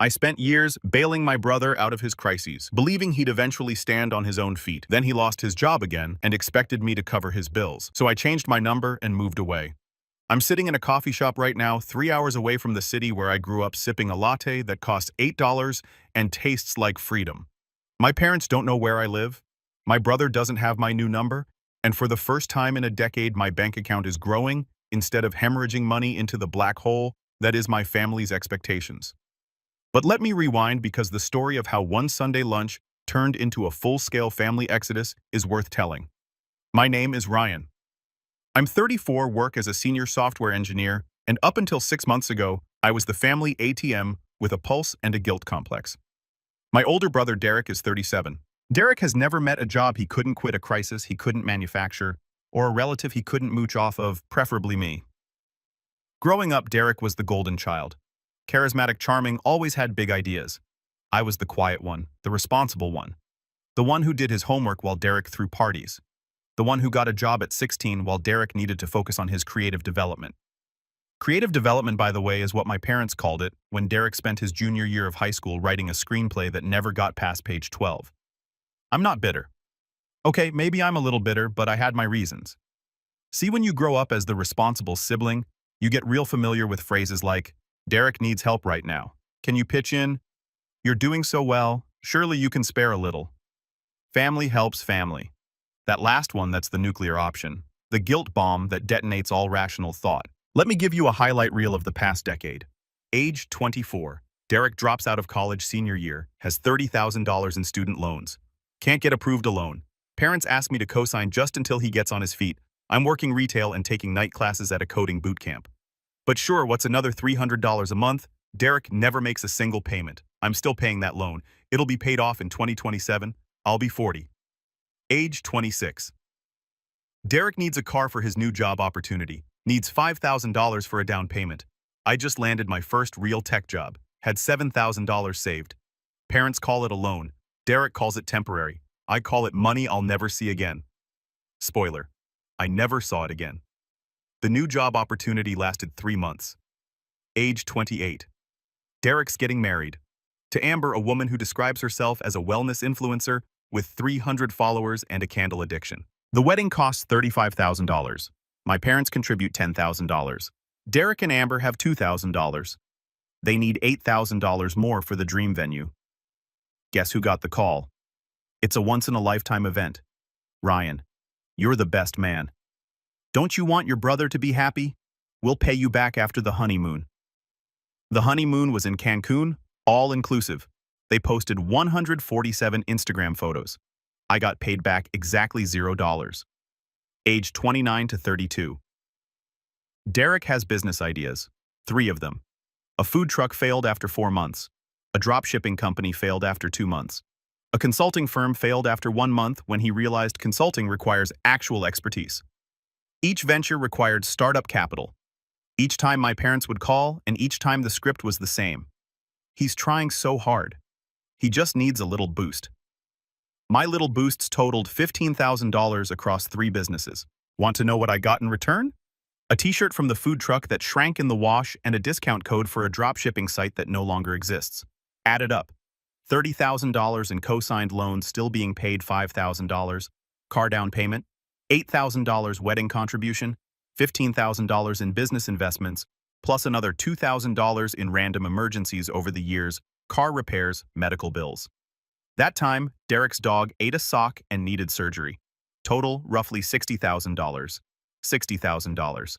I spent years bailing my brother out of his crises, believing he'd eventually stand on his own feet. Then he lost his job again and expected me to cover his bills. So I changed my number and moved away. I'm sitting in a coffee shop right now, 3 hours away from the city where I grew up, sipping a latte that costs $8 and tastes like freedom. My parents don't know where I live. My brother doesn't have my new number. And for the first time in a decade, my bank account is growing instead of hemorrhaging money into the black hole that is my family's expectations. But let me rewind, because the story of how one Sunday lunch turned into a full-scale family exodus is worth telling. My name is Ryan. I'm 34, work as a senior software engineer, and up until 6 months ago, I was the family ATM with a pulse and a guilt complex. My older brother Derek is 37. Derek has never met a job he couldn't quit, a crisis he couldn't manufacture, or a relative he couldn't mooch off of, preferably me. Growing up, Derek was the golden child. Charismatic, charming, always had big ideas. I was the quiet one, the responsible one. The one who did his homework while Derek threw parties. The one who got a job at 16 while Derek needed to focus on his creative development. Creative development, by the way, is what my parents called it when Derek spent his junior year of high school writing a screenplay that never got past page 12. I'm not bitter. Okay, maybe I'm a little bitter, but I had my reasons. See, when you grow up as the responsible sibling, you get real familiar with phrases like, "Derek needs help right now. Can you pitch in? You're doing so well. Surely you can spare a little." Family helps family. That last one, that's the nuclear option. The guilt bomb that detonates all rational thought. Let me give you a highlight reel of the past decade. Age 24. Derek drops out of college senior year, has $30,000 in student loans. Can't get approved a loan. Parents ask me to co-sign just until he gets on his feet. I'm working retail and taking night classes at a coding boot camp. But sure, what's another $300 a month? Derek never makes a single payment. I'm still paying that loan. It'll be paid off in 2027. I'll be 40. Age 26. Derek needs a car for his new job opportunity. Needs $5,000 for a down payment. I just landed my first real tech job. Had $7,000 saved. Parents call it a loan. Derek calls it temporary. I call it money I'll never see again. Spoiler: I never saw it again. The new job opportunity lasted 3 months. Age 28. Derek's getting married. To Amber, a woman who describes herself as a wellness influencer with 300 followers and a candle addiction. The wedding costs $35,000. My parents contribute $10,000. Derek and Amber have $2,000. They need $8,000 more for the dream venue. Guess who got the call? It's a once-in-a-lifetime event. Ryan, you're the best man. Don't you want your brother to be happy? We'll pay you back after the honeymoon. The honeymoon was in Cancun, all-inclusive. They posted 147 Instagram photos. I got paid back exactly $0. Age 29 to 32. Derek has business ideas. 3 of them. A food truck failed after 4 months. A dropshipping company failed after 2 months. A consulting firm failed after 1 month when he realized consulting requires actual expertise. Each venture required startup capital. Each time my parents would call, and each time the script was the same. He's trying so hard. He just needs a little boost. My little boosts totaled $15,000 across 3 businesses. Want to know what I got in return? A t-shirt from the food truck that shrank in the wash and a discount code for a dropshipping site that no longer exists. Added up. $30,000 in co-signed loans still being paid $5,000. Car down payment. $8,000 wedding contribution. $15,000 in business investments, plus another $2,000 in random emergencies over the years, car repairs, medical bills. That time, Derek's dog ate a sock and needed surgery. Total, roughly $60,000. $60,000.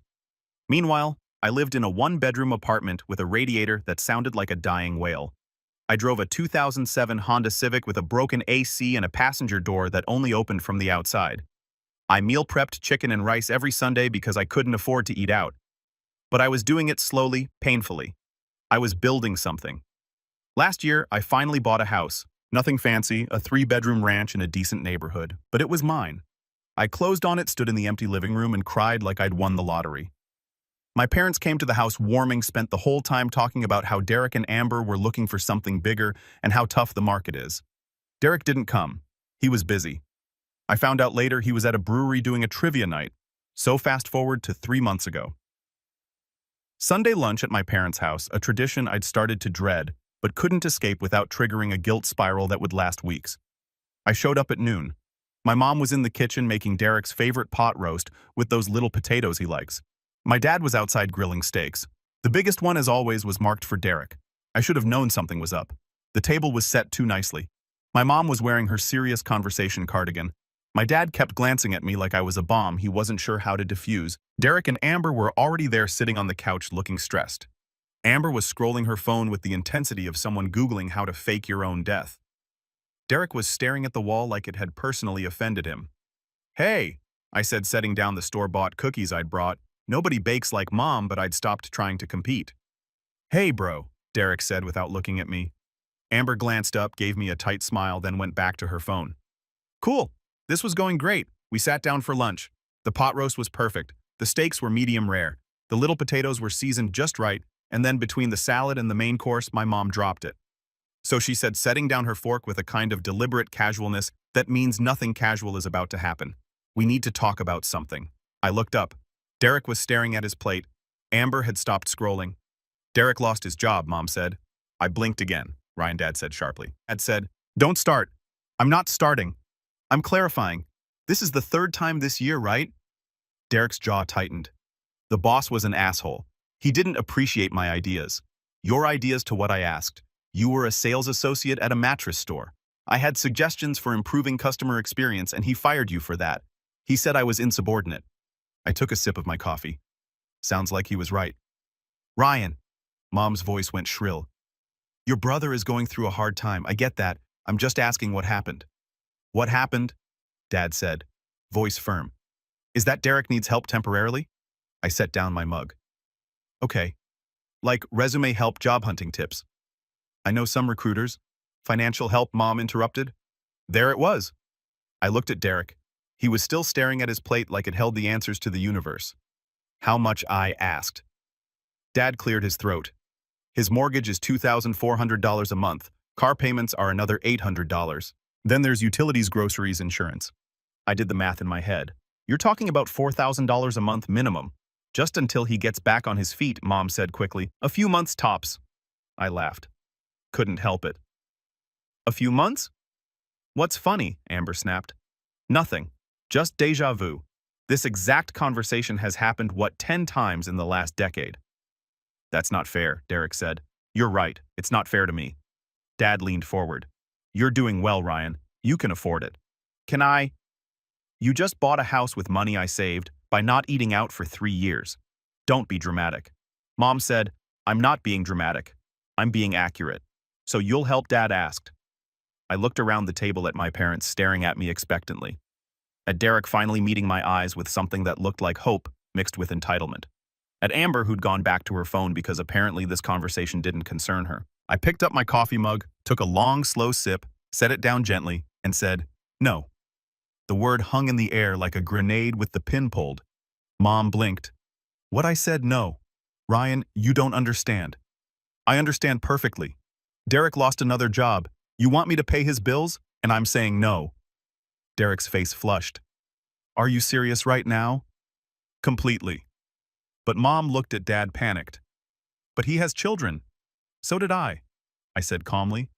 Meanwhile, I lived in a 1-bedroom apartment with a radiator that sounded like a dying whale. I drove a 2007 Honda Civic with a broken AC and a passenger door that only opened from the outside. I meal prepped chicken and rice every Sunday because I couldn't afford to eat out. But I was doing it slowly, painfully. I was building something. Last year, I finally bought a house. Nothing fancy, a 3-bedroom ranch in a decent neighborhood, but it was mine. I closed on it, stood in the empty living room, and cried like I'd won the lottery. My parents came to the house warming, spent the whole time talking about how Derek and Amber were looking for something bigger and how tough the market is. Derek didn't come. He was busy. I found out later he was at a brewery doing a trivia night. So fast forward to 3 months ago. Sunday lunch at my parents' house, a tradition I'd started to dread, but couldn't escape without triggering a guilt spiral that would last weeks. I showed up at noon. My mom was in the kitchen making Derek's favorite pot roast with those little potatoes he likes. My dad was outside grilling steaks. The biggest one, as always, was marked for Derek. I should have known something was up. The table was set too nicely. My mom was wearing her serious conversation cardigan. My dad kept glancing at me like I was a bomb he wasn't sure how to defuse. Derek and Amber were already there sitting on the couch looking stressed. Amber was scrolling her phone with the intensity of someone Googling how to fake your own death. Derek was staring at the wall like it had personally offended him. "Hey," I said, setting down the store-bought cookies I'd brought. Nobody bakes like Mom, but I'd stopped trying to compete. "Hey, bro," Derek said without looking at me. Amber glanced up, gave me a tight smile, then went back to her phone. "Cool. This was going great. We sat down for lunch. The pot roast was perfect. The steaks were medium rare. The little potatoes were seasoned just right, and then between the salad and the main course, my mom dropped it." So she said, setting down her fork with a kind of deliberate casualness that means nothing casual is about to happen. "We need to talk about something." I looked up. Derek was staring at his plate. Amber had stopped scrolling. "Derek lost his job," Mom said. I blinked again, Ryan Dad said sharply. Dad said, "Don't start." "I'm not starting. I'm clarifying. This is the third time this year, right?" Derek's jaw tightened. The boss was an asshole. He didn't appreciate my ideas. Your ideas to what I asked. You were a sales associate at a mattress store. I had suggestions for improving customer experience and he fired you for that. He said I was insubordinate. I took a sip of my coffee. Sounds like he was right. "Ryan," Mom's voice went shrill. "Your brother is going through a hard time. I get that. I'm just asking what happened." "What happened?" Dad said, voice firm. "Is that Derek needs help temporarily?" I set down my mug. "Okay. Like resume help, job hunting tips." "I know some recruiters." "Financial help," Mom interrupted. There it was. I looked at Derek. He was still staring at his plate like it held the answers to the universe. "How much?" I asked. Dad cleared his throat. "His mortgage is $2,400 a month. Car payments are another $800. Then there's utilities, groceries, insurance." I did the math in my head. "You're talking about $4,000 a month minimum. Just until he gets back on his feet," Mom said quickly. "A few months tops." I laughed. Couldn't help it. "A few months? What's funny?" Amber snapped. "Nothing. Just deja vu. This exact conversation has happened, 10 times in the last decade." "That's not fair," Derek said. "You're right. It's not fair to me." Dad leaned forward. "You're doing well, Ryan. You can afford it." "Can I?" "You just bought a house with money I saved by not eating out for 3 years. Don't be dramatic." Mom said, "I'm not being dramatic. I'm being accurate. So you'll help?" Dad asked. I looked around the table at my parents staring at me expectantly. At Derek finally meeting my eyes with something that looked like hope mixed with entitlement. At Amber, who'd gone back to her phone because apparently this conversation didn't concern her. I picked up my coffee mug, took a long, slow sip, set it down gently, and said, "No." The word hung in the air like a grenade with the pin pulled. Mom blinked. "What?" I said. "No. Ryan, you don't understand." "I understand perfectly. Derek lost another job. You want me to pay his bills? And I'm saying no." Derek's face flushed. "Are you serious right now?" "Completely." But Mom looked at Dad, panicked. "But he has children." "So did I said calmly.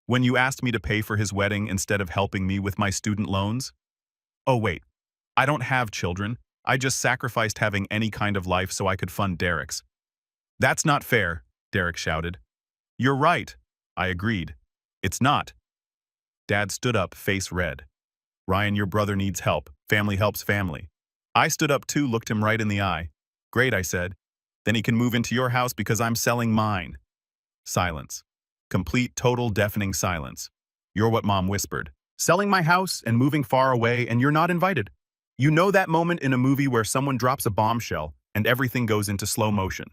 "When you asked me to pay for his wedding instead of helping me with my student loans." "Oh wait, I don't have children. I just sacrificed having any kind of life so I could fund Derek's." "That's not fair," Derek shouted. "You're right," I agreed. "It's not." Dad stood up, face red. "Ryan, your brother needs help. Family helps family." I stood up too, looked him right in the eye. "Great," I said. "Then he can move into your house because I'm selling mine." Silence. Complete, total, deafening silence. "You're what?" Mom whispered. "Selling my house and moving far away, and you're not invited." You know that moment in a movie where someone drops a bombshell and everything goes into slow motion.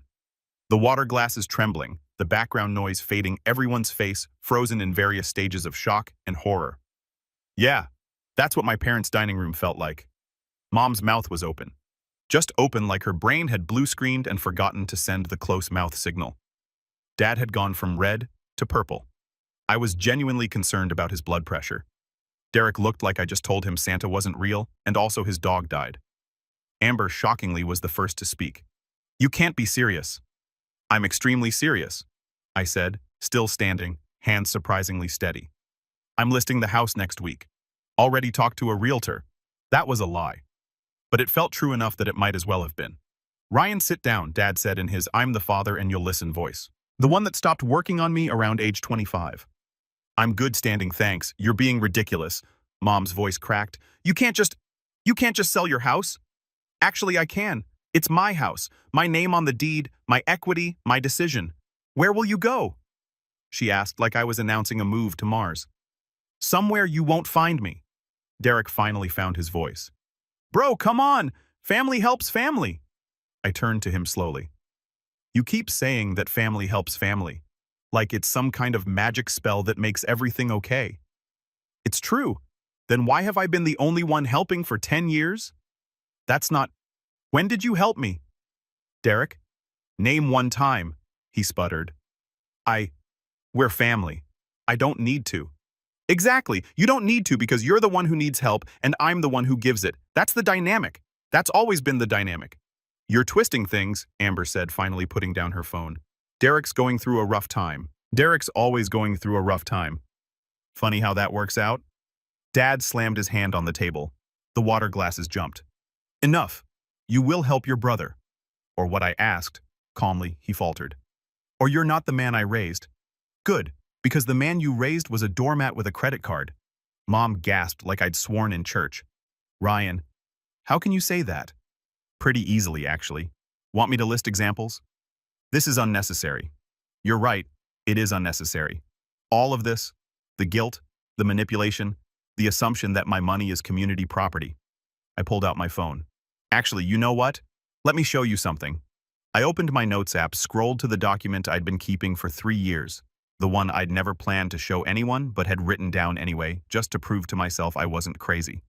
The water glass is trembling, the background noise fading, everyone's face frozen in various stages of shock and horror. Yeah, that's what my parents' dining room felt like. Mom's mouth was open. Just open, like her brain had blue-screened and forgotten to send the close mouth signal. Dad had gone from red to purple. I was genuinely concerned about his blood pressure. Derek looked like I just told him Santa wasn't real, and also his dog died. Amber, shockingly, was the first to speak. "You can't be serious." "I'm extremely serious," I said, Still standing, hands surprisingly steady. I'm listing the house next week. Already talked to a realtor. That was a lie. But it felt true enough that it might as well have been. Ryan, sit down, Dad said in his I'm the father and you'll listen voice. The one that stopped working on me around age 25. I'm good standing, thanks. You're being ridiculous. Mom's voice cracked. You can't just sell your house. Actually, I can. It's my house, my name on the deed, my equity, my decision. Where will you go? She asked like I was announcing a move to Mars. Somewhere you won't find me. Derek finally found his voice. Bro, come on! Family helps family. I turned to him slowly. You keep saying that family helps family, like it's some kind of magic spell that makes everything okay. It's true. Then why have I been the only one helping for 10 years? That's not... When did you help me? Derek? Name one time, he sputtered. We're family. I don't need to. Exactly. You don't need to because you're the one who needs help and I'm the one who gives it. That's the dynamic. That's always been the dynamic. You're twisting things, Amber said, finally putting down her phone. Derek's going through a rough time. Derek's always going through a rough time. Funny how that works out? Dad slammed his hand on the table. The water glasses jumped. Enough. You will help your brother. Or what I asked. Calmly, he faltered. Or you're not the man I raised. Good, because the man you raised was a doormat with a credit card. Mom gasped like I'd sworn in church. Ryan, how can you say that? Pretty easily, actually. Want me to list examples? This is unnecessary. You're right, it is unnecessary. All of this, the guilt, the manipulation, the assumption that my money is community property. I pulled out my phone. Actually, you know what? Let me show you something. I opened my notes app, scrolled to the document I'd been keeping for 3 years, the one I'd never planned to show anyone but had written down anyway, just to prove to myself I wasn't crazy.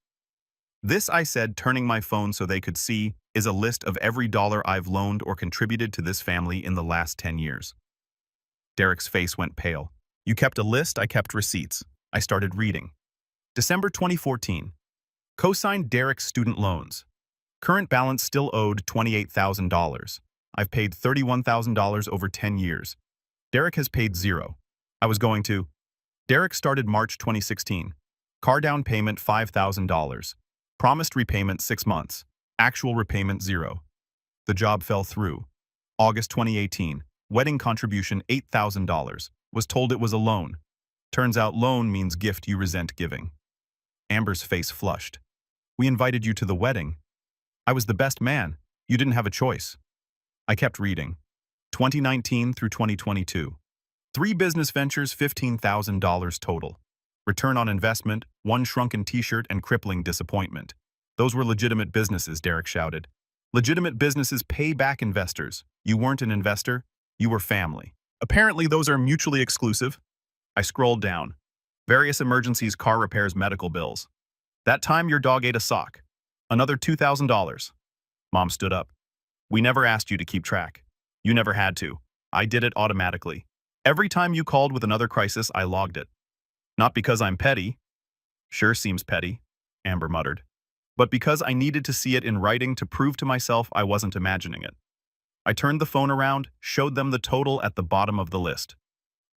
This, I said, turning my phone so they could see, is a list of every dollar I've loaned or contributed to this family in the last 10 years. Derek's face went pale. You kept a list, I kept receipts. I started reading. December 2014. Co-signed Derek's student loans. Current balance still owed $28,000. I've paid $31,000 over 10 years. Derek has paid $0. I was going to. Derek started March 2016. Car down payment $5,000. Promised repayment 6 months. Actual repayment 0. The job fell through. August 2018. Wedding contribution $8,000. Was told it was a loan. Turns out loan means gift you resent giving. Amber's face flushed. We invited you to the wedding. I was the best man. You didn't have a choice. I kept reading. 2019 through 2022. 3 business ventures, $15,000 total. Return on investment, 1 shrunken t-shirt and crippling disappointment. Those were legitimate businesses, Derek shouted. Legitimate businesses pay back investors. You weren't an investor, you were family. Apparently those are mutually exclusive. I scrolled down. Various emergencies, car repairs, medical bills. That time your dog ate a sock. Another $2,000. Mom stood up. We never asked you to keep track. You never had to. I did it automatically. Every time you called with another crisis, I logged it. Not because I'm petty. Sure seems petty, Amber muttered. But because I needed to see it in writing to prove to myself I wasn't imagining it. I turned the phone around, showed them the total at the bottom of the list.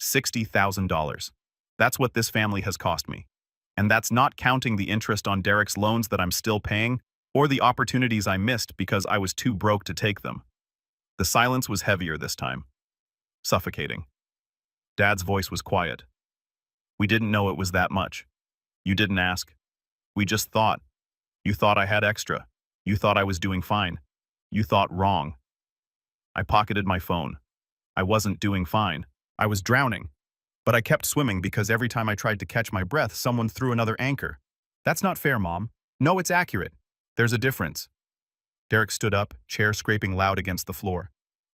$60,000. That's what this family has cost me. And that's not counting the interest on Derek's loans that I'm still paying, or the opportunities I missed because I was too broke to take them. The silence was heavier this time. Suffocating. Dad's voice was quiet. We didn't know it was that much. You didn't ask. We just thought. You thought I had extra. You thought I was doing fine. You thought wrong. I pocketed my phone. I wasn't doing fine. I was drowning. But I kept swimming because every time I tried to catch my breath, someone threw another anchor. That's not fair, Mom. No, it's accurate. There's a difference. Derek stood up, chair scraping loud against the floor.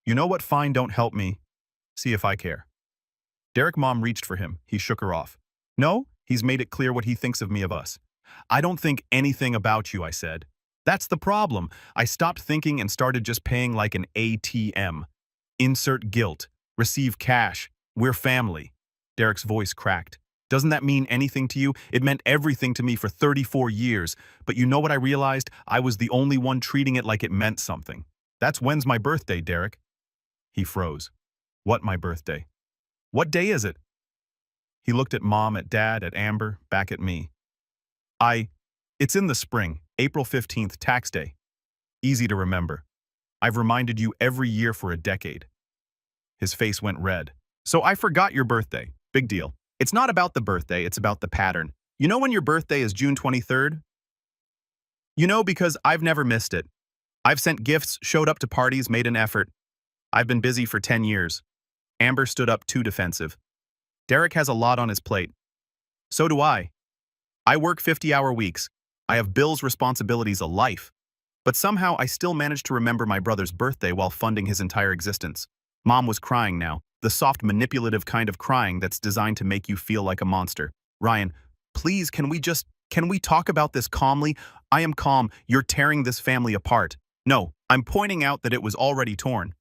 You know what? Fine, don't help me. See if I care. Derek, Mom reached for him. He shook her off. No, he's made it clear what he thinks of me, of us. I don't think anything about you, I said. That's the problem. I stopped thinking and started just paying like an ATM. Insert guilt. Receive cash. We're family. Derek's voice cracked. Doesn't that mean anything to you? It meant everything to me for 34 years. But you know what I realized? I was the only one treating it like it meant something. That's when's my birthday, Derek? He froze. What, my birthday? What day is it? He looked at Mom, at Dad, at Amber, back at me. It's in the spring, April 15th, tax day. Easy to remember. I've reminded you every year for a decade. His face went red. So I forgot your birthday. Big deal. It's not about the birthday, it's about the pattern. You know when your birthday is June 23rd? You know, because I've never missed it. I've sent gifts, showed up to parties, made an effort. I've been busy for 10 years. Amber stood up too defensive. Derek has a lot on his plate. So do I. I work 50-hour weeks. I have bills, responsibilities, a life. But somehow I still managed to remember my brother's birthday while funding his entire existence. Mom was crying now, the soft, manipulative kind of crying that's designed to make you feel like a monster. Ryan, please, can we talk about this calmly? I am calm. You're tearing this family apart. No, I'm pointing out that it was already torn.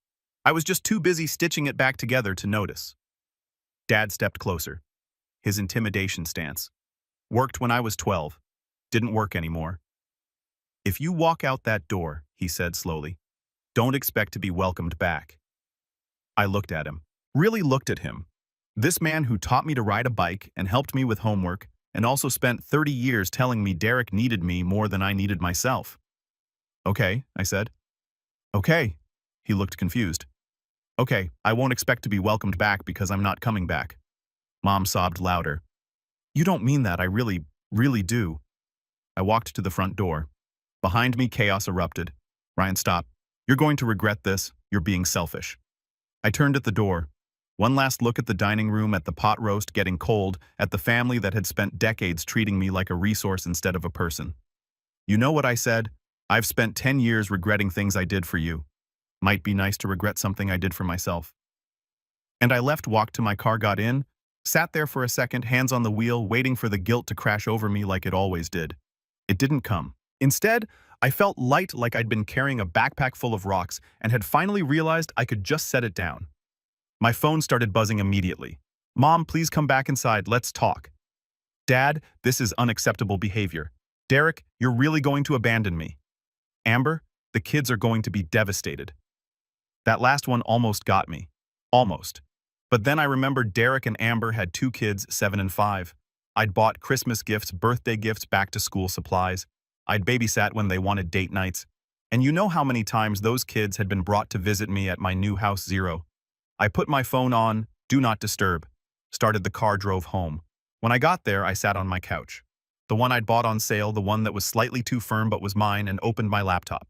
I was just too busy stitching it back together to notice. Dad stepped closer. His intimidation stance. Worked when I was 12. Didn't work anymore. If you walk out that door, he said slowly, don't expect to be welcomed back. I looked at him. Really looked at him. This man who taught me to ride a bike and helped me with homework and also spent 30 years telling me Derek needed me more than I needed myself. Okay, I said. Okay. He looked confused. Okay, I won't expect to be welcomed back because I'm not coming back. Mom sobbed louder. You don't mean that, I really do. I walked to the front door. Behind me, chaos erupted. Ryan, stop. You're going to regret this. You're being selfish. I turned at the door. One last look at the dining room, at the pot roast getting cold, at the family that had spent decades treating me like a resource instead of a person. You know what I said? I've spent 10 years regretting things I did for you. Might be nice to regret something I did for myself. And I left, walked to my car, got in, sat there for a second, hands on the wheel, waiting for the guilt to crash over me like it always did. It didn't come. Instead, I felt light, like I'd been carrying a backpack full of rocks and had finally realized I could just set it down. My phone started buzzing immediately. Mom, please come back inside, let's talk. Dad, this is unacceptable behavior. Derek, you're really going to abandon me. Amber, the kids are going to be devastated. That last one almost got me. Almost. But then I remembered Derek and Amber had 2 kids, 7 and 5. I'd bought Christmas gifts, birthday gifts, back-to-school supplies. I'd babysat when they wanted date nights. And you know how many times those kids had been brought to visit me at my new house 0. I put my phone on, do not disturb. Started the car, drove home. When I got there, I sat on my couch. The one I'd bought on sale, the one that was slightly too firm but was mine, and opened my laptop.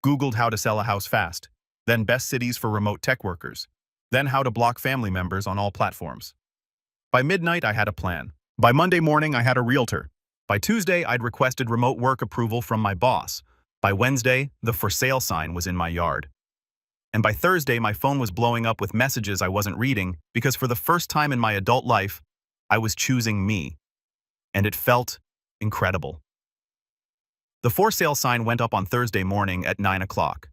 Googled how to sell a house fast. Then best cities for remote tech workers. Then how to block family members on all platforms. By midnight, I had a plan. By Monday morning, I had a realtor. By Tuesday, I'd requested remote work approval from my boss. By Wednesday, the for sale sign was in my yard. And by Thursday, my phone was blowing up with messages I wasn't reading because for the first time in my adult life, I was choosing me. And it felt incredible. The for sale sign went up on Thursday morning at 9 o'clock.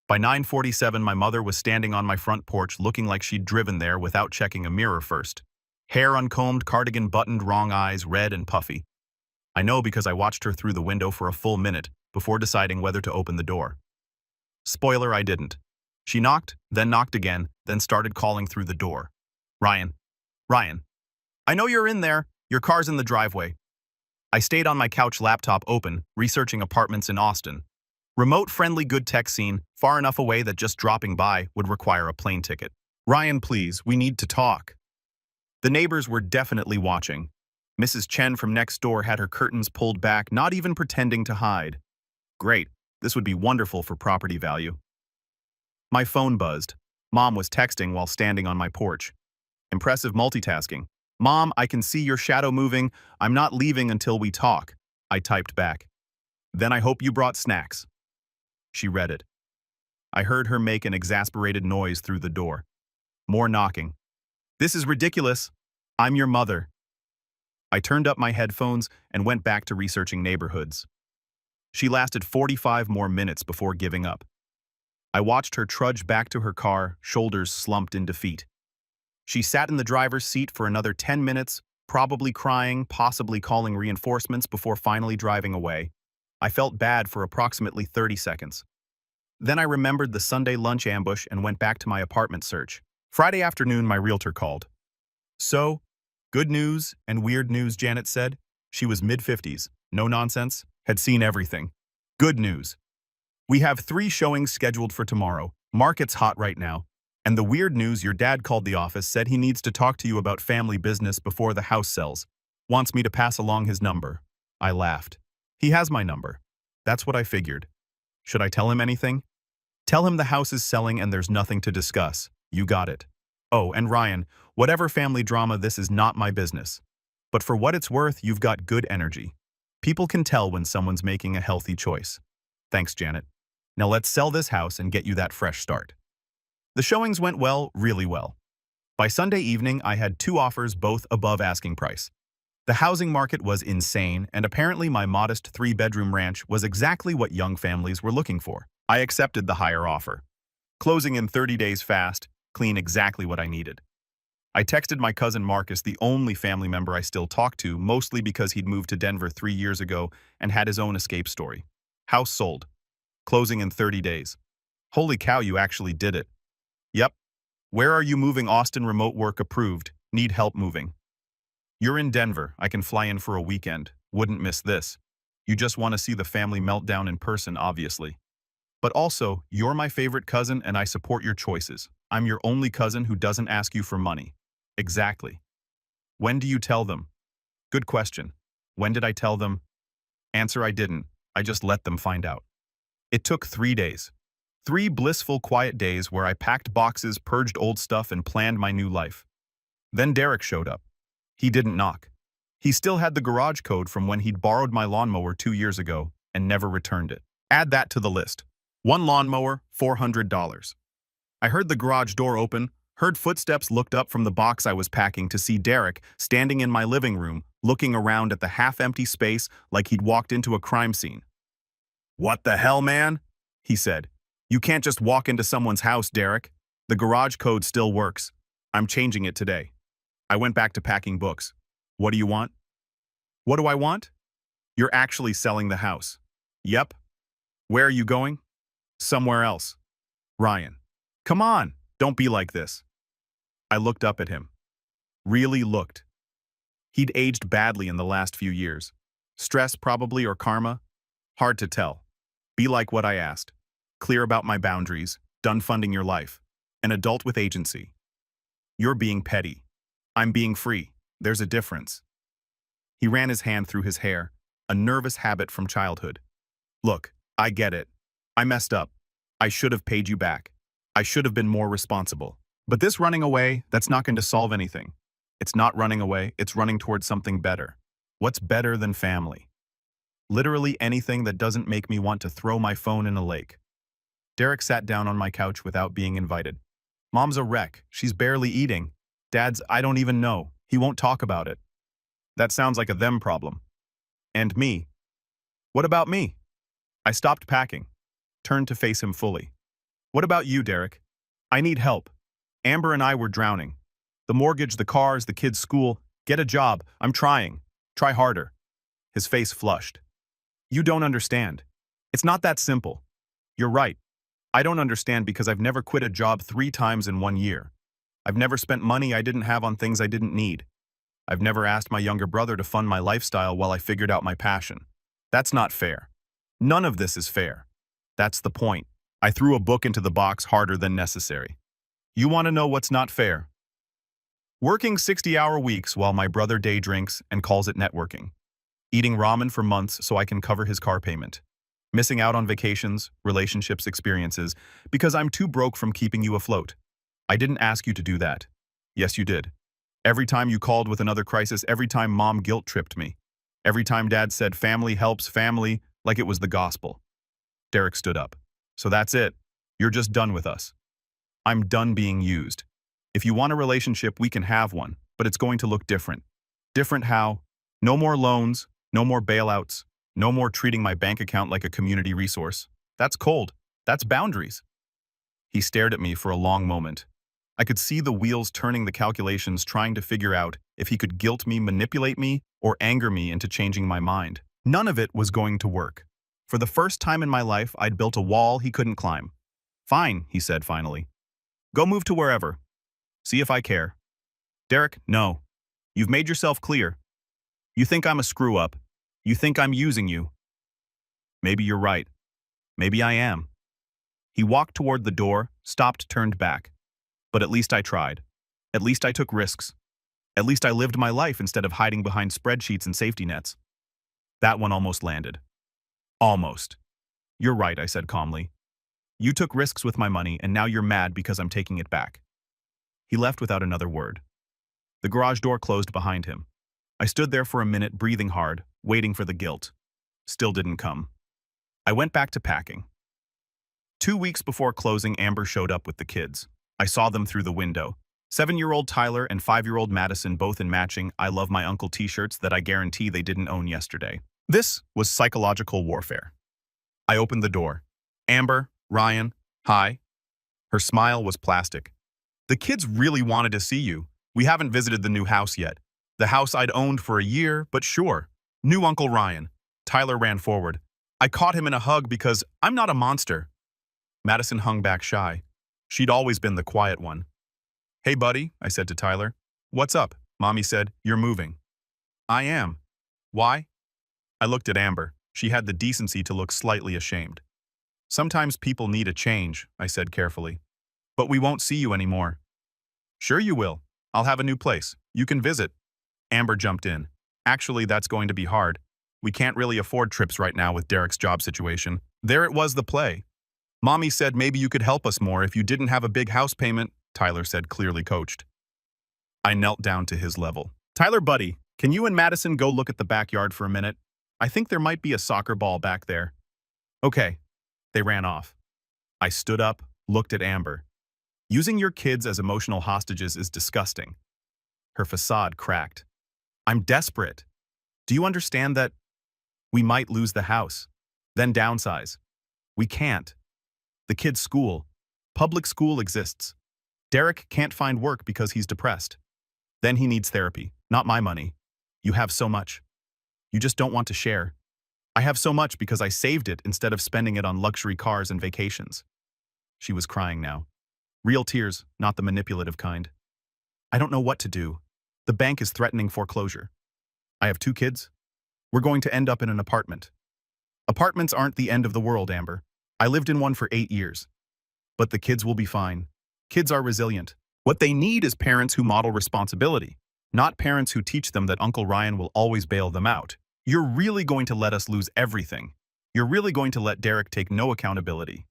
By 9:47, my mother was standing on my front porch looking like she'd driven there without checking a mirror first. Hair uncombed, cardigan buttoned, wrong eyes, red and puffy. I know because I watched her through the window for a full minute before deciding whether to open the door. Spoiler, I didn't. She knocked, then knocked again, then started calling through the door. Ryan. Ryan. I know you're in there. Your car's in the driveway. I stayed on my couch, laptop open, researching apartments in Austin. Remote-friendly, good tech scene, far enough away that just dropping by would require a plane ticket. Ryan, please, we need to talk. The neighbors were definitely watching. Mrs. Chen from next door had her curtains pulled back, not even pretending to hide. Great, this would be wonderful for property value. My phone buzzed. Mom was texting while standing on my porch. Impressive multitasking. Mom, I can see your shadow moving. I'm not leaving until we talk. I typed back. Then I hope you brought snacks. She read it. I heard her make an exasperated noise through the door. More knocking. This is ridiculous. I'm your mother. I turned up my headphones and went back to researching neighborhoods. She lasted 45 more minutes before giving up. I watched her trudge back to her car, shoulders slumped in defeat. She sat in the driver's seat for another 10 minutes, probably crying, possibly calling reinforcements before finally driving away. I felt bad for approximately 30 seconds. Then I remembered the Sunday lunch ambush and went back to my apartment search. Friday afternoon, my realtor called. So, good news and weird news, Janet said. She was mid-50s, no nonsense, had seen everything. Good news. We have 3 showings scheduled for tomorrow. Market's hot right now. And the weird news, your dad called the office, said he needs to talk to you about family business before the house sells. Wants me to pass along his number. I laughed. He has my number. That's what I figured. Should I tell him anything? Tell him the house is selling and there's nothing to discuss. You got it. Oh, and Ryan, whatever family drama, this is not my business. But for what it's worth, you've got good energy. People can tell when someone's making a healthy choice. Thanks, Janet. Now let's sell this house and get you that fresh start. The showings went well, really well. By Sunday evening, I had 2 offers, both above asking price. The housing market was insane, and apparently my modest 3-bedroom ranch was exactly what young families were looking for. I accepted the higher offer. Closing in 30 days fast, clean, exactly what I needed. I texted my cousin Marcus, the only family member I still talk to, mostly because he'd moved to Denver 3 years ago and had his own escape story. House sold. Closing in 30 days. Holy cow, you actually did it. Yep. Where are you moving? Austin, remote work approved. Need help moving. You're in Denver. I can fly in for a weekend. Wouldn't miss this. You just want to see the family meltdown in person, obviously. But also, you're my favorite cousin and I support your choices. I'm your only cousin who doesn't ask you for money. Exactly. When do you tell them? Good question. When did I tell them? Answer: I didn't. I just let them find out. It took 3 days. 3 blissful, quiet days where I packed boxes, purged old stuff, and planned my new life. Then Derek showed up. He didn't knock. He still had the garage code from when he'd borrowed my lawnmower 2 years ago and never returned it. Add that to the list. 1 lawnmower, $400. I heard the garage door open, heard footsteps, looked up from the box I was packing to see Derek standing in my living room, looking around at the half-empty space like he'd walked into a crime scene. "What the hell, man?" he said. "You can't just walk into someone's house, Derek. The garage code still works. I'm changing it today." I went back to packing books. "What do you want?" "What do I want?" "You're actually selling the house." "Yep." "Where are you going?" "Somewhere else." "Ryan. Come on, don't be like this." I looked up at him. Really looked. He'd aged badly in the last few years. Stress probably, or karma. Hard to tell. Be like what I asked. Clear about my boundaries. Done funding your life. An adult with agency. You're being petty. I'm being free. There's a difference. He ran his hand through his hair, a nervous habit from childhood. "Look, I get it. I messed up. I should have paid you back. I should have been more responsible. But this running away, that's not going to solve anything. It's not running away, it's running towards something better. What's better than family? Literally anything that doesn't make me want to throw my phone in a lake." Derek sat down on my couch without being invited. "Mom's a wreck. She's barely eating. Dad's, I don't even know. He won't talk about it." That sounds like a them problem. "And me. What about me?" I stopped packing, turned to face him fully. "What about you, Derek? I need help. Amber and I were drowning. The mortgage, the cars, the kids' school. Get a job. I'm trying. Try harder." His face flushed. "You don't understand. It's not that simple." "You're right. I don't understand because I've never quit a job 3 times in 1 year. I've never spent money I didn't have on things I didn't need. I've never asked my younger brother to fund my lifestyle while I figured out my passion. That's not fair. None of this is fair. That's the point." I threw a book into the box harder than necessary. "You want to know what's not fair? Working 60-hour weeks while my brother day drinks and calls it networking. Eating ramen for months so I can cover his car payment. Missing out on vacations, relationships, experiences, because I'm too broke from keeping you afloat. I didn't ask you to do that. Yes, you did. Every time you called with another crisis, every time mom guilt-tripped me. Every time dad said family helps family like it was the gospel." Derek stood up. "So that's it. You're just done with us." "I'm done being used. If you want a relationship, we can have one, but it's going to look different." "Different how?" "No more loans, no more bailouts, no more treating my bank account like a community resource. That's cold. That's boundaries." He stared at me for a long moment. I could see the wheels turning, the calculations, trying to figure out if he could guilt me, manipulate me, or anger me into changing my mind. None of it was going to work. For the first time in my life, I'd built a wall he couldn't climb. "Fine," he said finally. "Go move to wherever. See if I care." Derek, no. You've made yourself clear. You think I'm a screw-up. You think I'm using you. Maybe you're right. Maybe I am. He walked toward the door, stopped, turned back. But at least I tried. At least I took risks. At least I lived my life instead of hiding behind spreadsheets and safety nets. That one almost landed. Almost. You're right, I said calmly. You took risks with my money, and now you're mad because I'm taking it back. He left without another word. The garage door closed behind him. I stood there for a minute, breathing hard, waiting for the guilt. Still didn't come. I went back to packing. 2 weeks before closing, Amber showed up with the kids. I saw them through the window. 7-year-old Tyler and 5-year-old Madison, both in matching I Love My Uncle t-shirts that I guarantee they didn't own yesterday. This was psychological warfare. I opened the door. Amber, Ryan, hi. Her smile was plastic. The kids really wanted to see you. We haven't visited the new house yet. The house I'd owned for a year, but sure. New Uncle Ryan. Tyler ran forward. I caught him in a hug because I'm not a monster. Madison hung back shy. She'd always been the quiet one. Hey, buddy, I said to Tyler. What's up? Mommy said, you're moving. I am. Why? I looked at Amber. She had the decency to look slightly ashamed. Sometimes people need a change, I said carefully. But we won't see you anymore. Sure you will. I'll have a new place. You can visit. Amber jumped in. Actually, that's going to be hard. We can't really afford trips right now with Derek's job situation. There it was, the play. Mommy said maybe you could help us more if you didn't have a big house payment, Tyler said, clearly coached. I knelt down to his level. Tyler, buddy, can you and Madison go look at the backyard for a minute? I think there might be a soccer ball back there. Okay. They ran off. I stood up, looked at Amber. Using your kids as emotional hostages is disgusting. Her facade cracked. I'm desperate. Do you understand that? We might lose the house, then downsize. We can't. The kid's school, public school exists. Derek can't find work because he's depressed. Then he needs therapy, not my money. You have so much. You just don't want to share. I have so much because I saved it instead of spending it on luxury cars and vacations. She was crying now. Real tears, not the manipulative kind. I don't know what to do. The bank is threatening foreclosure. I have 2 kids. We're going to end up in an apartment. Apartments aren't the end of the world, Amber. I lived in one for 8 years. But the kids will be fine. Kids are resilient. What they need is parents who model responsibility, not parents who teach them that Uncle Ryan will always bail them out. You're really going to let us lose everything. You're really going to let Derek take no accountability.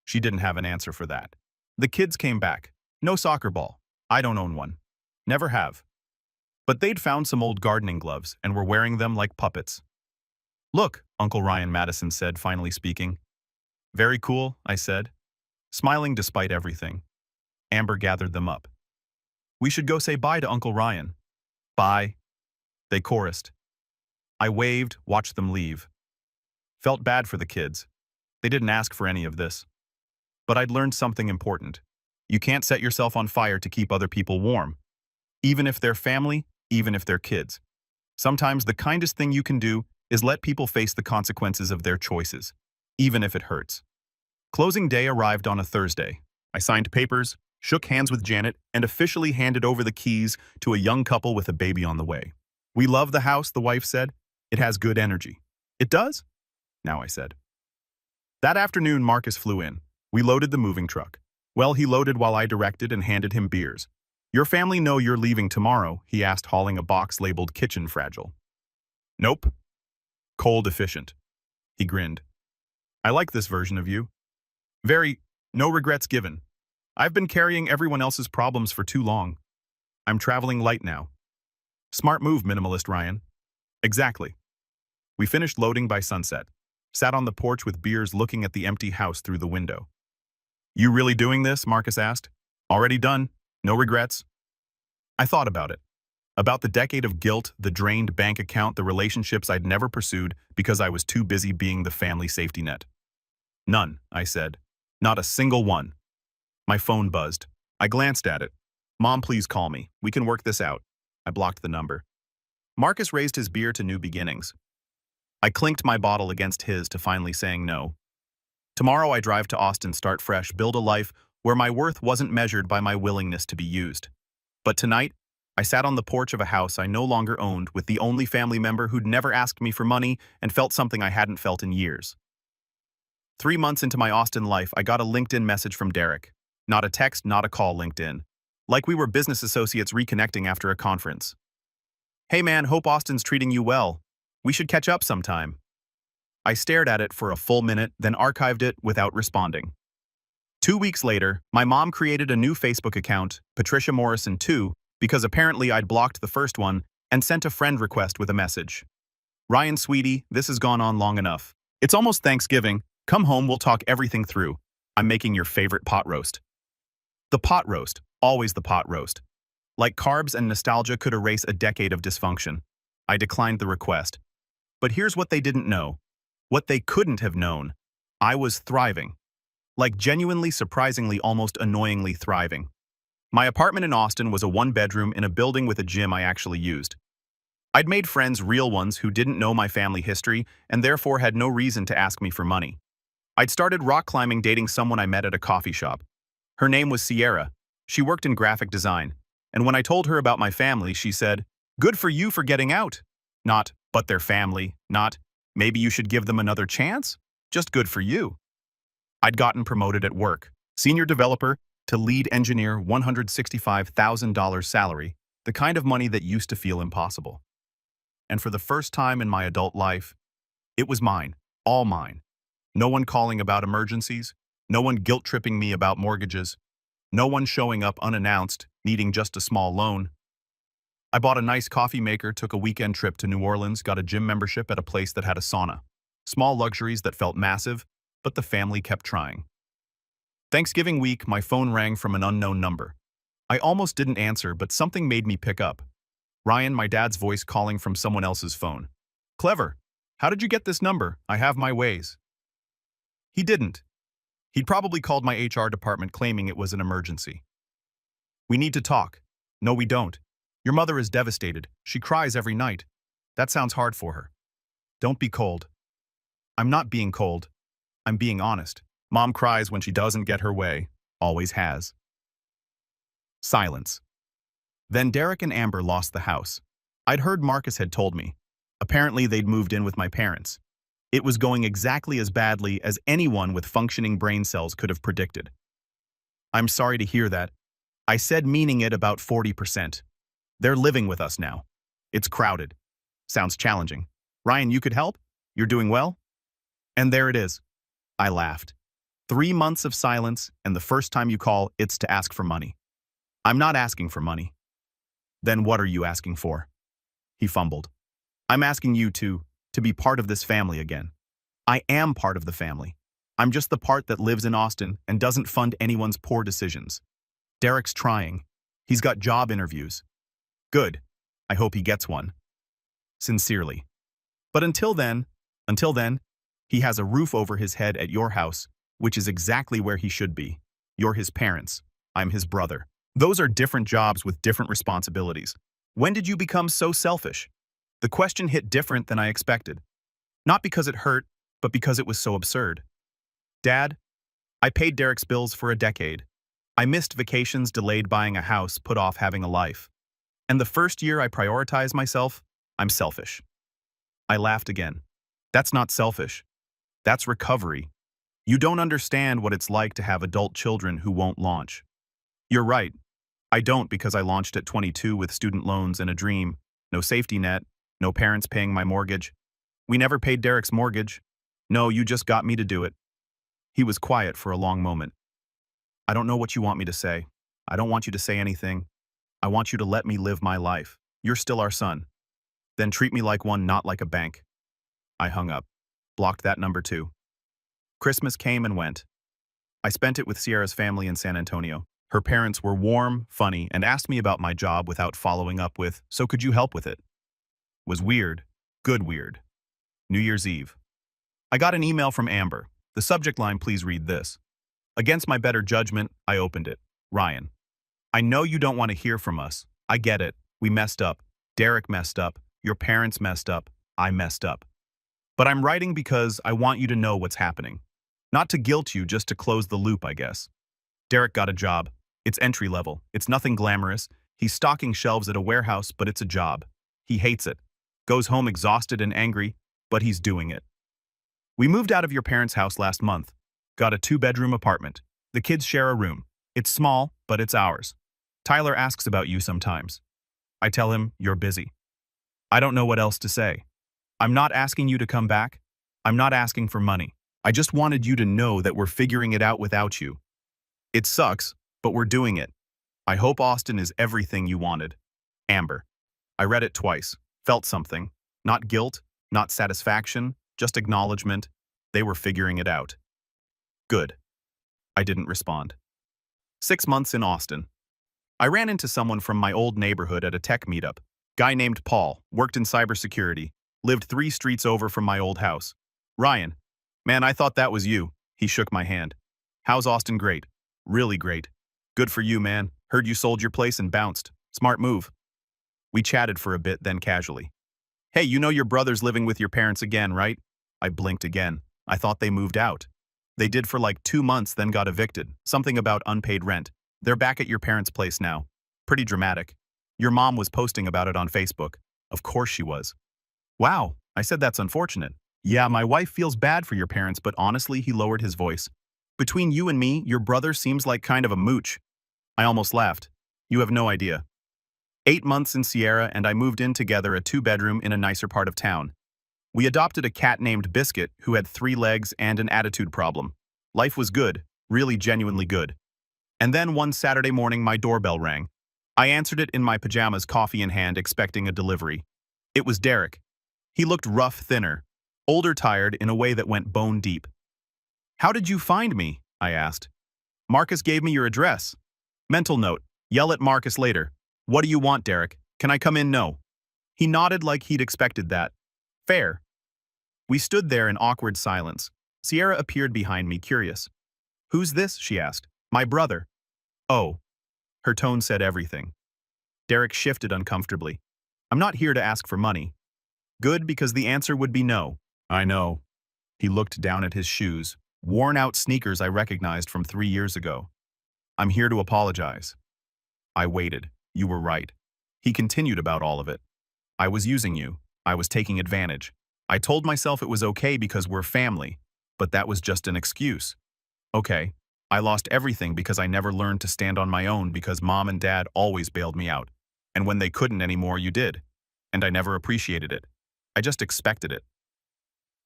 She didn't have an answer for that. The kids came back. No soccer ball. I don't own one. Never have. But they'd found some old gardening gloves and were wearing them like puppets. Look, Uncle Ryan, Madison said, finally speaking. Very cool, I said, smiling despite everything. Amber gathered them up. We should go say bye to Uncle Ryan. Bye. They chorused. I waved, watched them leave. Felt bad for the kids. They didn't ask for any of this. But I'd learned something important. You can't set yourself on fire to keep other people warm. Even if they're family, even if they're kids. Sometimes the kindest thing you can do is let people face the consequences of their choices, even if it hurts. Closing day arrived on a Thursday. I signed papers, shook hands with Janet, and officially handed over the keys to a young couple with a baby on the way. We love the house, the wife said. It has good energy. It does? Now I said. That afternoon, Marcus flew in. We loaded the moving truck. Well, he loaded while I directed and handed him beers. Your family know you're leaving tomorrow, he asked, hauling a box labeled Kitchen Fragile. Nope. Cold efficient. He grinned. I like this version of you. Very, no regrets given. I've been carrying everyone else's problems for too long. I'm traveling light now. Smart move, minimalist Ryan. Exactly. We finished loading by sunset. Sat on the porch with beers looking at the empty house through the window. You really doing this? Marcus asked. Already done. No regrets. I thought about it. About the decade of guilt, the drained bank account, the relationships I'd never pursued because I was too busy being the family safety net. None, I said. Not a single one. My phone buzzed. I glanced at it. Mom, please call me. We can work this out. I blocked the number. Marcus raised his beer to new beginnings. I clinked my bottle against his to finally saying no. Tomorrow I drive to Austin, start fresh, build a life where my worth wasn't measured by my willingness to be used. But tonight, I sat on the porch of a house I no longer owned with the only family member who'd never asked me for money and felt something I hadn't felt in years. 3 months into my Austin life, I got a LinkedIn message from Derek. Not a text, not a call, LinkedIn. Like we were business associates reconnecting after a conference. Hey man, hope Austin's treating you well. We should catch up sometime. I stared at it for a full minute, then archived it without responding. 2 weeks later, my mom created a new Facebook account, Patricia Morrison 2, because apparently I'd blocked the first one and sent a friend request with a message. Ryan, sweetie, this has gone on long enough. It's almost Thanksgiving. Come home, we'll talk everything through. I'm making your favorite pot roast. The pot roast, always the pot roast. Like carbs and nostalgia could erase a decade of dysfunction. I declined the request. But here's what they didn't know. What they couldn't have known. I was thriving. Like genuinely, surprisingly, almost annoyingly thriving. My apartment in Austin was a one-bedroom in a building with a gym I actually used. I'd made friends, real ones, who didn't know my family history and therefore had no reason to ask me for money. I'd started rock climbing dating someone I met at a coffee shop. Her name was Sierra. She worked in graphic design. And when I told her about my family, she said, "Good for you for getting out." Not, "But they're family." Not, "Maybe you should give them another chance." Just, "Good for you." I'd gotten promoted at work. Senior developer to lead engineer, $165,000 salary, the kind of money that used to feel impossible. And for the first time in my adult life, it was mine, all mine. No one calling about emergencies, no one guilt-tripping me about mortgages, no one showing up unannounced, needing just a small loan. I bought a nice coffee maker, took a weekend trip to New Orleans, got a gym membership at a place that had a sauna. Small luxuries that felt massive, but the family kept trying. Thanksgiving week, my phone rang from an unknown number. I almost didn't answer, but something made me pick up. Ryan, my dad's voice calling from someone else's phone. "Clever. How did you get this number? I have my ways." He didn't. He'd probably called my HR department claiming it was an emergency. "We need to talk." "No, we don't. Your mother is devastated. She cries every night. That sounds hard for her." "Don't be cold." "I'm not being cold. I'm being honest. Mom cries when she doesn't get her way. Always has." Silence. Then Derek and Amber lost the house. I'd heard Marcus had told me. Apparently they'd moved in with my parents. It was going exactly as badly as anyone with functioning brain cells could have predicted. "I'm sorry to hear that." I said, meaning it about 40%. "They're living with us now. It's crowded." "Sounds challenging." "Ryan, you could help? You're doing well?" And there it is. I laughed. 3 months of silence, and the first time you call, it's to ask for money. "I'm not asking for money." "Then what are you asking for?" He fumbled. "I'm asking you to be part of this family again." "I am part of the family. I'm just the part that lives in Austin and doesn't fund anyone's poor decisions." Derek's trying. He's got job interviews. Good. I hope he gets one. Sincerely. But until then, he has a roof over his head at your house, which is exactly where he should be. You're his parents. I'm his brother. Those are different jobs with different responsibilities. When did you become so selfish? The question hit different than I expected. Not because it hurt, but because it was so absurd. Dad, I paid Derek's bills for a decade. I missed vacations, delayed buying a house, put off having a life. And the first year I prioritized myself, I'm selfish. I laughed again. That's not selfish. That's recovery. You don't understand what it's like to have adult children who won't launch. You're right. I don't, because I launched at 22 with student loans and a dream. No safety net, no parents paying my mortgage. We never paid Derek's mortgage. No, you just got me to do it. He was quiet for a long moment. I don't know what you want me to say. I don't want you to say anything. I want you to let me live my life. You're still our son. Then treat me like one, not like a bank. I hung up. Blocked that number too. Christmas came and went. I spent it with Sierra's family in San Antonio. Her parents were warm, funny, and asked me about my job without following up with, "So could you help with it?" Was weird. Good weird. New Year's Eve. I got an email from Amber. The subject line, "Please read this." Against my better judgment, I opened it. "Ryan, I know you don't want to hear from us. I get it. We messed up. Derek messed up. Your parents messed up. I messed up. But I'm writing because I want you to know what's happening. Not to guilt you, just to close the loop, I guess. Derek got a job. It's entry level. It's nothing glamorous. He's stocking shelves at a warehouse, but it's a job. He hates it. Goes home exhausted and angry, but he's doing it. We moved out of your parents' house last month. Got a 2-bedroom apartment. The kids share a room. It's small, but it's ours. Tyler asks about you sometimes. I tell him you're busy. I don't know what else to say. I'm not asking you to come back. I'm not asking for money. I just wanted you to know that we're figuring it out without you. It sucks, but we're doing it. I hope Austin is everything you wanted. Amber. I read it twice. Felt something. Not guilt, not satisfaction, just acknowledgement. They were figuring it out. Good. I didn't respond. 6 months in Austin. I ran into someone from my old neighborhood at a tech meetup. Guy named Paul, worked in cybersecurity, lived 3 streets over from my old house. Ryan. Man, I thought that was you. He shook my hand. How's Austin? Great. Really great. Good for you, man. Heard you sold your place and bounced. Smart move. We chatted for a bit, then casually. Hey, you know your brother's living with your parents again, right? I blinked again. I thought they moved out. They did for like 2 months, then got evicted. Something about unpaid rent. They're back at your parents' place now. Pretty dramatic. Your mom was posting about it on Facebook. Of course she was. Wow, I said that's unfortunate. Yeah, my wife feels bad for your parents, but honestly, he lowered his voice. Between you and me, your brother seems like kind of a mooch. I almost laughed. You have no idea. 8 months in Sierra, and I moved in together a 2-bedroom in a nicer part of town. We adopted a cat named Biscuit who had 3 legs and an attitude problem. Life was good, really genuinely good. And then one Saturday morning my doorbell rang. I answered it in my pajamas, coffee in hand, expecting a delivery. It was Derek. He looked rough, thinner, older, tired in a way that went bone deep. How did you find me? I asked. Marcus gave me your address. Mental note, yell at Marcus later. What do you want, Derek? Can I come in? No. He nodded like he'd expected that. Fair. We stood there in awkward silence. Sierra appeared behind me, curious. Who's this? She asked. My brother. Oh. Her tone said everything. Derek shifted uncomfortably. I'm not here to ask for money. Good, because the answer would be no. I know. He looked down at his shoes, worn-out sneakers I recognized from 3 years ago. I'm here to apologize. I waited. You were right. He continued about all of it. I was using you. I was taking advantage. I told myself it was okay because we're family, but that was just an excuse. Okay, I lost everything because I never learned to stand on my own because Mom and Dad always bailed me out. And when they couldn't anymore, you did. And I never appreciated it. I just expected it.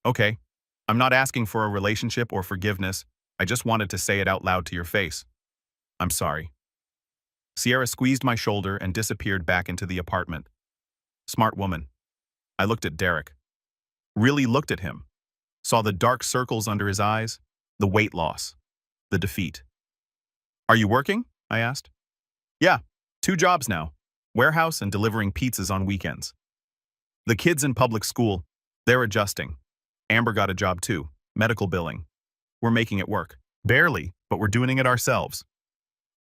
Okay, I'm not asking for a relationship or forgiveness. I just wanted to say it out loud to your face. I'm sorry. Sierra squeezed my shoulder and disappeared back into the apartment. Smart woman. I looked at Derek. Really looked at him. Saw the dark circles under his eyes, the weight loss, the defeat. Are you working? I asked. Yeah, 2 jobs now. Warehouse and delivering pizzas on weekends. The kids in public school, they're adjusting. Amber got a job too, medical billing. We're making it work. Barely, but we're doing it ourselves.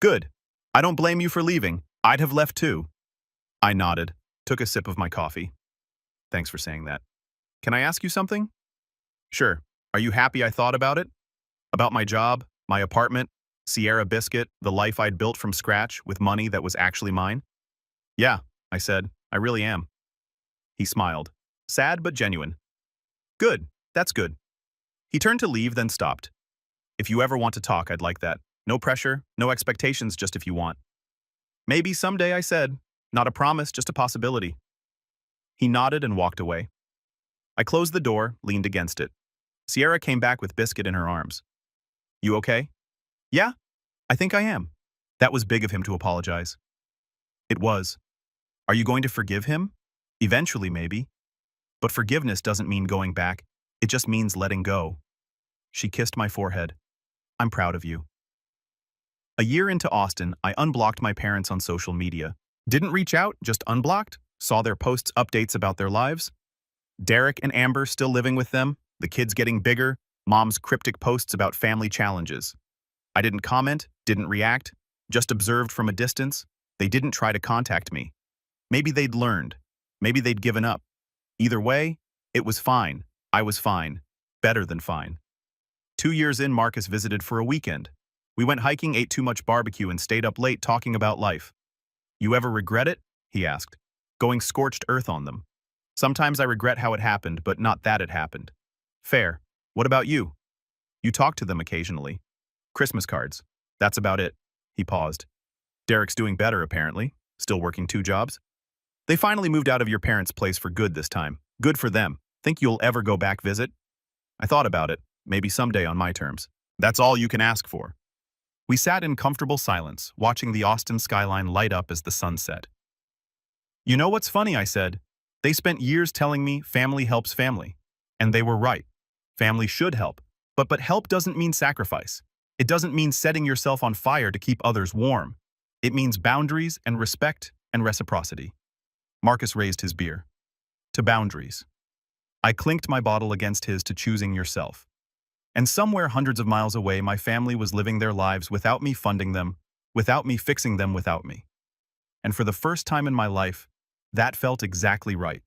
Good. I don't blame you for leaving. I'd have left too. I nodded, took a sip of my coffee. Thanks for saying that. Can I ask you something? Sure. Are you happy I thought about it? About my job, my apartment, Sierra Biscuit, the life I'd built from scratch with money that was actually mine? Yeah, I said. I really am. He smiled. Sad but genuine. Good. That's good. He turned to leave, then stopped. If you ever want to talk, I'd like that. No pressure, no expectations, just if you want. Maybe someday, I said. Not a promise, just a possibility. He nodded and walked away. I closed the door, leaned against it. Sierra came back with Biscuit in her arms. You okay? Yeah, I think I am. That was big of him to apologize. It was. Are you going to forgive him? Eventually, maybe. But forgiveness doesn't mean going back. It just means letting go. She kissed my forehead. I'm proud of you. A year into Austin, I unblocked my parents on social media. Didn't reach out, just unblocked. Saw their posts, updates about their lives. Derek and Amber still living with them, the kids getting bigger, Mom's cryptic posts about family challenges. I didn't comment, didn't react, just observed from a distance. They didn't try to contact me. Maybe they'd learned. Maybe they'd given up. Either way, it was fine. I was fine. Better than fine. 2 years in, Marcus visited for a weekend. We went hiking, ate too much barbecue, and stayed up late talking about life. You ever regret it? He asked, going scorched earth on them. Sometimes I regret how it happened, but not that it happened. Fair. What about you? You talk to them occasionally. Christmas cards. That's about it. He paused. Derek's doing better, apparently. Still working 2 jobs. They finally moved out of your parents' place for good this time. Good for them. Think you'll ever go back visit? I thought about it. Maybe someday on my terms. That's all you can ask for. We sat in comfortable silence, watching the Austin skyline light up as the sun set. You know what's funny, I said. They spent years telling me family helps family. And they were right. Family should help. But help doesn't mean sacrifice. It doesn't mean setting yourself on fire to keep others warm. It means boundaries and respect and reciprocity. Marcus raised his beer. To boundaries. I clinked my bottle against his to choosing yourself. And somewhere hundreds of miles away, my family was living their lives without me funding them, without me fixing them without me. And for the first time in my life, that felt exactly right.